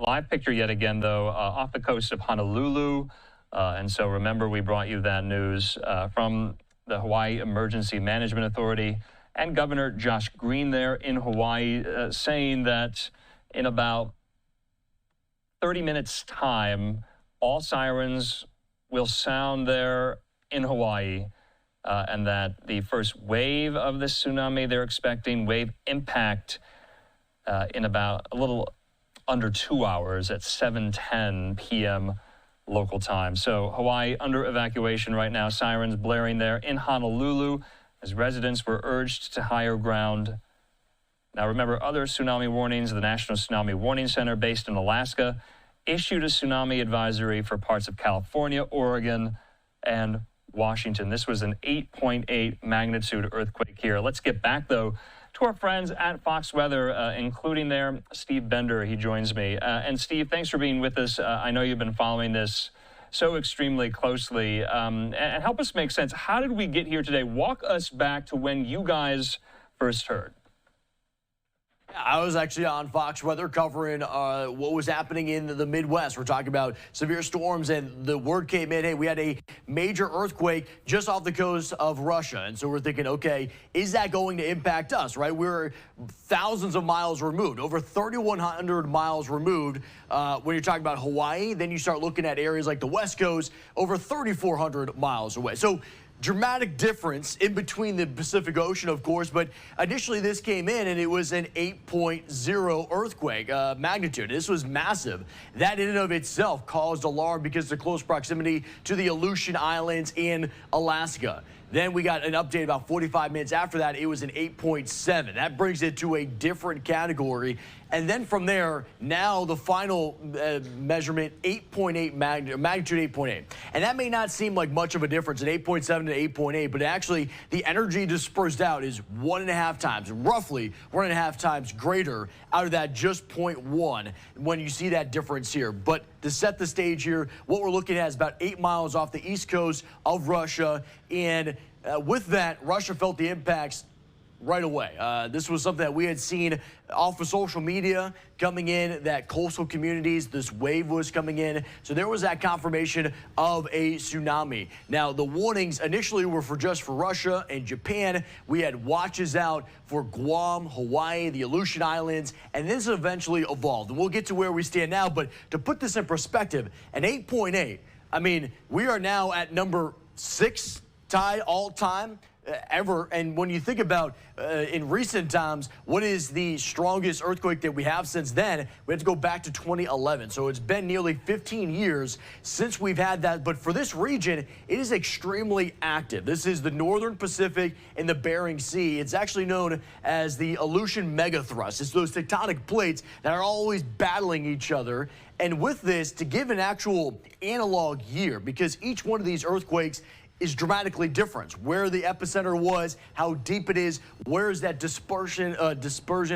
live picture yet again, though, off the coast of Honolulu. And so remember, we brought you that news from the Hawaii Emergency Management Authority and Governor Josh Green there in Hawaii, saying that in about 30 minutes' time, all sirens will sound there in Hawaii, and that the first wave of this tsunami, they're expecting wave impact in about a little under 2 hours at 7:10 p.m. local time. So Hawaii under evacuation right now, sirens blaring there in Honolulu as residents were urged to higher ground. Now remember, other tsunami warnings, the National Tsunami Warning Center based in Alaska issued a tsunami advisory for parts of California, Oregon, and Washington. This was an 8.8 magnitude earthquake here. Let's get back, though, to our friends at Fox Weather, including there Steve Bender. He joins me. And Steve, thanks for being with us. I know you've been following this so extremely closely. And help us make sense. How did we get here today? Walk us back to when you guys first heard. I was actually on Fox Weather covering what was happening in the Midwest. We're talking about severe storms, and the word came in, hey, we had a major earthquake just off the coast of Russia. And so we're thinking, okay, is that going to impact us, right? We're thousands of miles removed, over 3,100 miles removed. When you're talking about Hawaii, then you start looking at areas like the West Coast, over 3,400 miles away. So dramatic difference in between the Pacific Ocean, of course, but initially this came in and it was an 8.0 earthquake magnitude. This was massive. That in and of itself caused alarm because of the close proximity to the Aleutian Islands in Alaska. Then we got an update about 45 minutes after that. It was an 8.7. That brings it to a different category. And then from there, now the final measurement, 8.8 magnitude 8.8. And that may not seem like much of a difference, an 8.7 to 8.8, but actually the energy dispersed out is 1.5 times, roughly 1.5 times greater out of that just 0.1 when you see that difference here. But to set the stage here, what we're looking at is about 8 miles off the east coast of Russia. And with that, Russia felt the impacts right away. This was something that we had seen off of social media coming in, that coastal communities, this wave was coming in. So there was that confirmation of a tsunami. Now, the warnings initially were just for Russia and Japan. We had watches out for Guam, Hawaii, the Aleutian Islands, and this eventually evolved. And we'll get to where we stand now, but to put this in perspective, an 8.8, I mean, we are now at number 6 tied all time ever. And when you think about in recent times, what is the strongest earthquake that we have since then? We have to go back to 2011. So it's been nearly 15 years since we've had that. But for this region, it is extremely active. This is the Northern Pacific and the Bering Sea. It's actually known as the Aleutian megathrust. It's those tectonic plates that are always battling each other. And with this, to give an actual analog year, because each one of these earthquakes is dramatically different. Where the epicenter was, how deep it is, where is that dispersion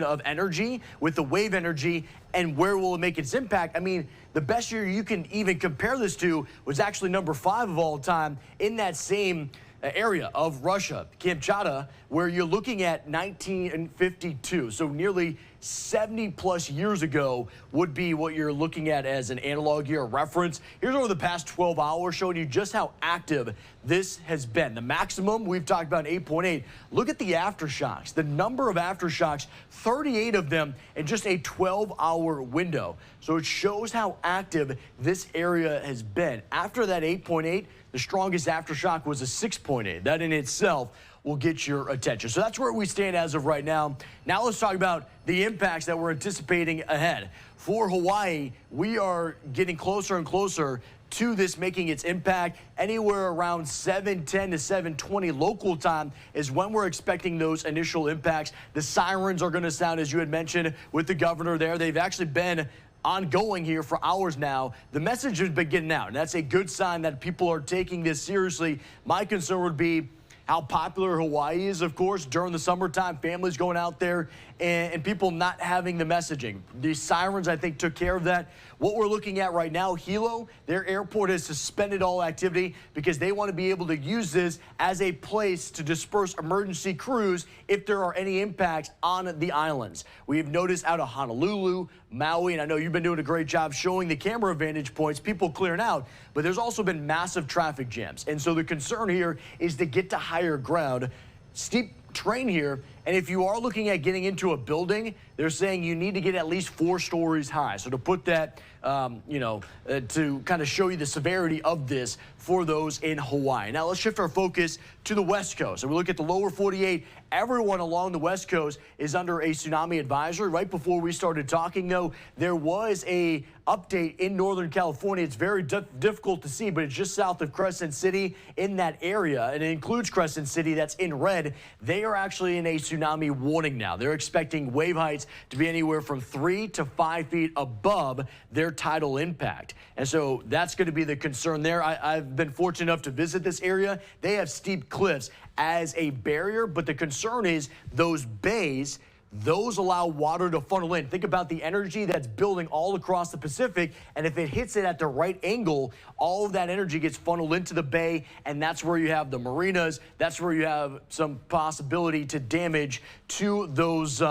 of energy with the wave energy, and where will it make its impact? I mean, the best year you can even compare this to was actually number 5 of all time in that same area of Russia, Kamchatka, where you're looking at 1952. So nearly 70 plus years ago would be what you're looking at as an analog year, a reference. Here's over the past 12 hours showing you just how active this has been. The maximum we've talked about 8.8. Look at the aftershocks. The number of aftershocks, 38 of them in just a 12-hour window. So it shows how active this area has been. After that 8.8, the strongest aftershock was a 6.8. That in itself will get your attention. So that's where we stand as of right now. Now let's talk about the impacts that we're anticipating ahead. For Hawaii, we are getting closer and closer to this making its impact. Anywhere around 7:10 to 7:20 local time is when we're expecting those initial impacts. The sirens are going to sound, as you had mentioned, with the governor there. They've actually been ongoing here for hours now. The message has been getting out, and that's a good sign that people are taking this seriously. My concern would be how popular Hawaii is, of course, during the summertime, families going out there and people not having the messaging. The sirens, I think, took care of that. What we're looking at right now, Hilo, their airport has suspended all activity because they want to be able to use this as a place to disperse emergency crews if there are any impacts on the islands. We have noticed out of Honolulu, Maui, and I know you've been doing a great job showing the camera vantage points, people clearing out, but there's also been massive traffic jams. And so the concern here is to get to higher ground. Steep terrain here, and if you are looking at getting into a building, they're saying you need to get at least 4 stories high. So to put that, to kind of show you the severity of this for those in Hawaii. Now let's shift our focus to the West Coast. And we look at the lower 48. Everyone along the West Coast is under a tsunami advisory. Right before we started talking, though, there was a update in Northern California. It's very difficult to see, but it's just south of Crescent City in that area, and it includes Crescent City. That's in red. They are actually in a tsunami warning now. They're expecting wave heights to be anywhere from 3 to 5 feet above their tidal impact. And so that's going to be the concern there. I've been fortunate enough to visit this area. They have steep cliffs as a barrier, but the concern is those bays, those allow water to funnel in. Think about the energy that's building all across the Pacific, and if it hits it at the right angle, all of that energy gets funneled into the bay, and that's where you have the marinas. That's where you have some possibility to damage to those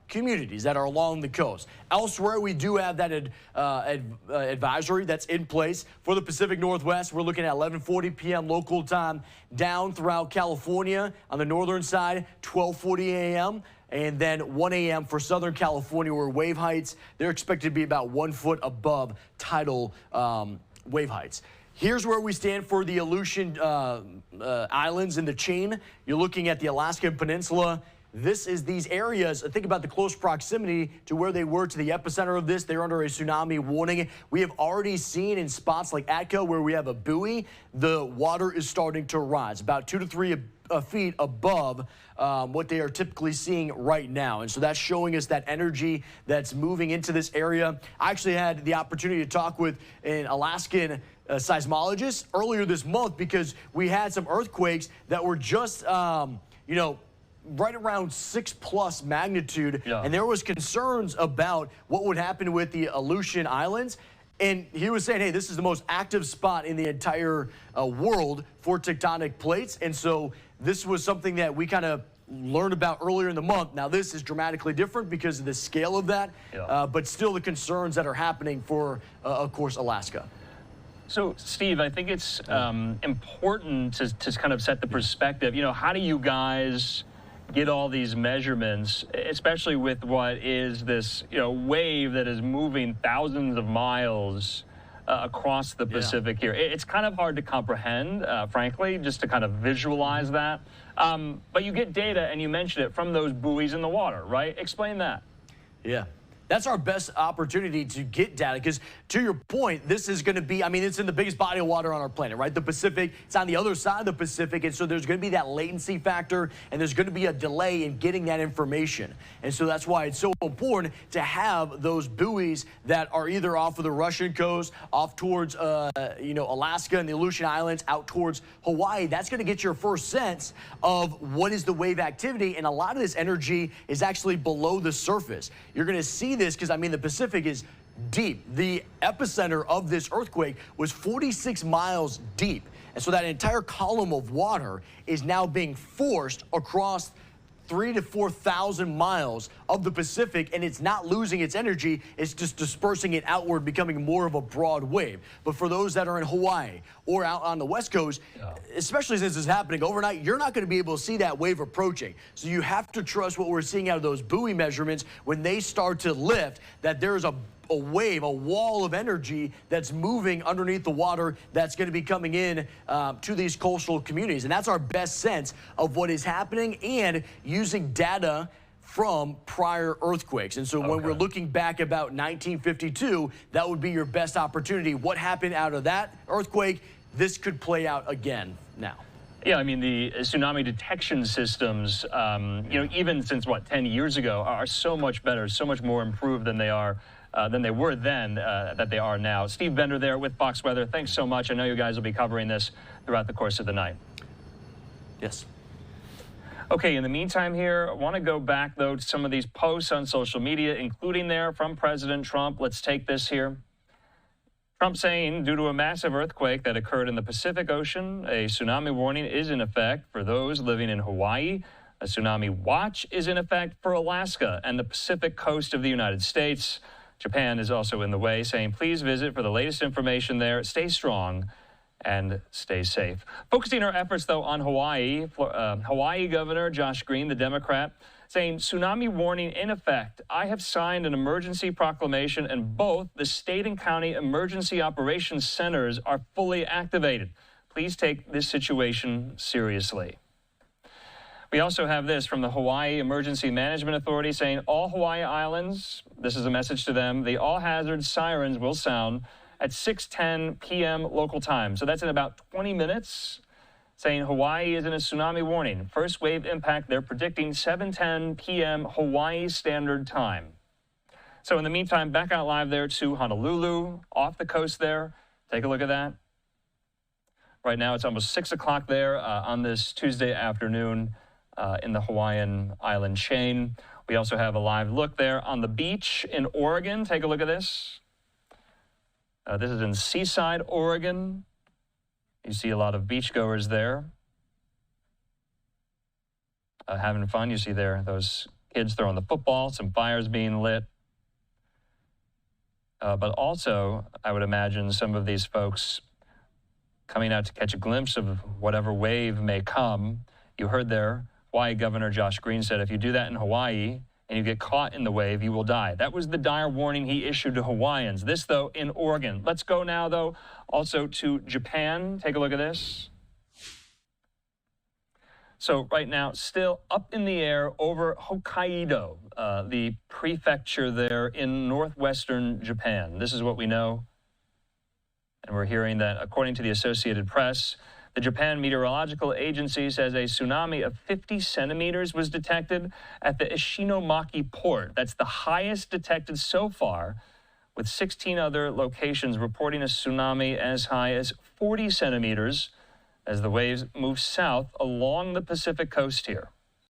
communities that are along the coast. Elsewhere, we do have that advisory that's in place for the Pacific Northwest. We're looking at 11:40 p.m. local time down throughout California on the northern side, 12:40 a.m., and then 1 a.m. for Southern California, where wave heights, they're expected to be about 1 foot above tidal wave heights. Here's where we stand for the Aleutian Islands in the chain. You're looking at the Alaskan Peninsula. This is these areas. Think about the close proximity to where they were to the epicenter of this. They're under a tsunami warning. We have already seen in spots like Atco, where we have a buoy, the water is starting to rise about 2 to 3 feet above what they are typically seeing right now. And so that's showing us that energy that's moving into this area. I actually had the opportunity to talk with an Alaskan seismologist earlier this month because we had some earthquakes that were just, right around 6+ magnitude. Yeah. And there was concerns about what would happen with the Aleutian Islands. And he was saying, hey, this is the most active spot in the entire world for tectonic plates. And so this was something that we kind of learned about earlier in the month. Now, this is dramatically different because of the scale of that, but still the concerns that are happening for, of course, Alaska. So, Steve, I think it's important to kind of set the perspective. How do you guys get all these measurements, especially with what is this, wave that is moving thousands of miles across the Pacific here? It's kind of hard to comprehend, frankly, just to kind of visualize that. But you get data, and you mentioned it, from those buoys in the water, right? Explain that. Yeah. That's our best opportunity to get data because, to your point, this is going to be, it's in the biggest body of water on our planet, right? The Pacific, it's on the other side of the Pacific, and so there's going to be that latency factor, and there's going to be a delay in getting that information. And so that's why it's so important to have those buoys that are either off of the Russian coast, off towards, Alaska and the Aleutian Islands, out towards Hawaii. That's going to get your first sense of what is the wave activity, and a lot of this energy is actually below the surface. You're going to see this because, the Pacific is deep. The epicenter of this earthquake was 46 miles deep. And so that entire column of water is now being forced across 3,000 to 4,000 miles of the Pacific, and it's not losing its energy. It's just dispersing it outward, becoming more of a broad wave. But for those that are in Hawaii or out on the West Coast, especially since it's happening overnight, you're not going to be able to see that wave approaching. So you have to trust what we're seeing out of those buoy measurements when they start to lift, that there's a wave, a wall of energy that's moving underneath the water that's going to be coming in to these coastal communities. And that's our best sense of what is happening and using data from prior earthquakes. And so when we're looking back about 1952, that would be your best opportunity. What happened out of that earthquake? This could play out again now. Yeah, the tsunami detection systems, even since, 10 years ago, are so much better, so much more improved than they were then, that they are now. Steve Bender there with Fox Weather. Thanks so much. I know you guys will be covering this throughout the course of the night. Yes. Okay, in the meantime here, I want to go back, though, to some of these posts on social media, including there from President Trump. Let's take this here. Trump saying, due to a massive earthquake that occurred in the Pacific Ocean, a tsunami warning is in effect for those living in Hawaii. A tsunami watch is in effect for Alaska and the Pacific coast of the United States. Japan is also in the way, saying, please visit for the latest information there. Stay strong and stay safe. Focusing our efforts, though, on Hawaii, Hawaii Governor Josh Green, the Democrat, saying, tsunami warning in effect. I have signed an emergency proclamation, and both the state and county emergency operations centers are fully activated. Please take this situation seriously. We also have this from the Hawaii Emergency Management Authority saying all Hawaii Islands, this is a message to them, the all-hazard sirens will sound at 6:10 p.m. local time. So that's in about 20 minutes, saying Hawaii is in a tsunami warning. First wave impact, they're predicting 7:10 p.m. Hawaii Standard Time. So in the meantime, back out live there to Honolulu, off the coast there. Take a look at that. Right now, it's almost 6 o'clock there on this Tuesday afternoon in the Hawaiian island chain. We also have a live look there on the beach in Oregon. Take a look at this. This is in Seaside, Oregon. You see a lot of beachgoers there having fun. You see there those kids throwing the football, some fires being lit. But also, I would imagine some of these folks coming out to catch a glimpse of whatever wave may come. You heard there, Hawaii Governor Josh Green said, if you do that in Hawaii and you get caught in the wave, you will die. That was the dire warning he issued to Hawaiians. This, though, in Oregon. Let's go now, though, also to Japan. Take a look at this. So right now, still up in the air over Hokkaido, the prefecture there in northwestern Japan. This is what we know. And we're hearing that, according to the Associated Press, the Japan Meteorological Agency says a tsunami of 50 centimeters was detected at the Ishinomaki port. That's the highest detected so far, with 16 other locations reporting a tsunami as high as 40 centimeters as the waves move south along the Pacific coast here.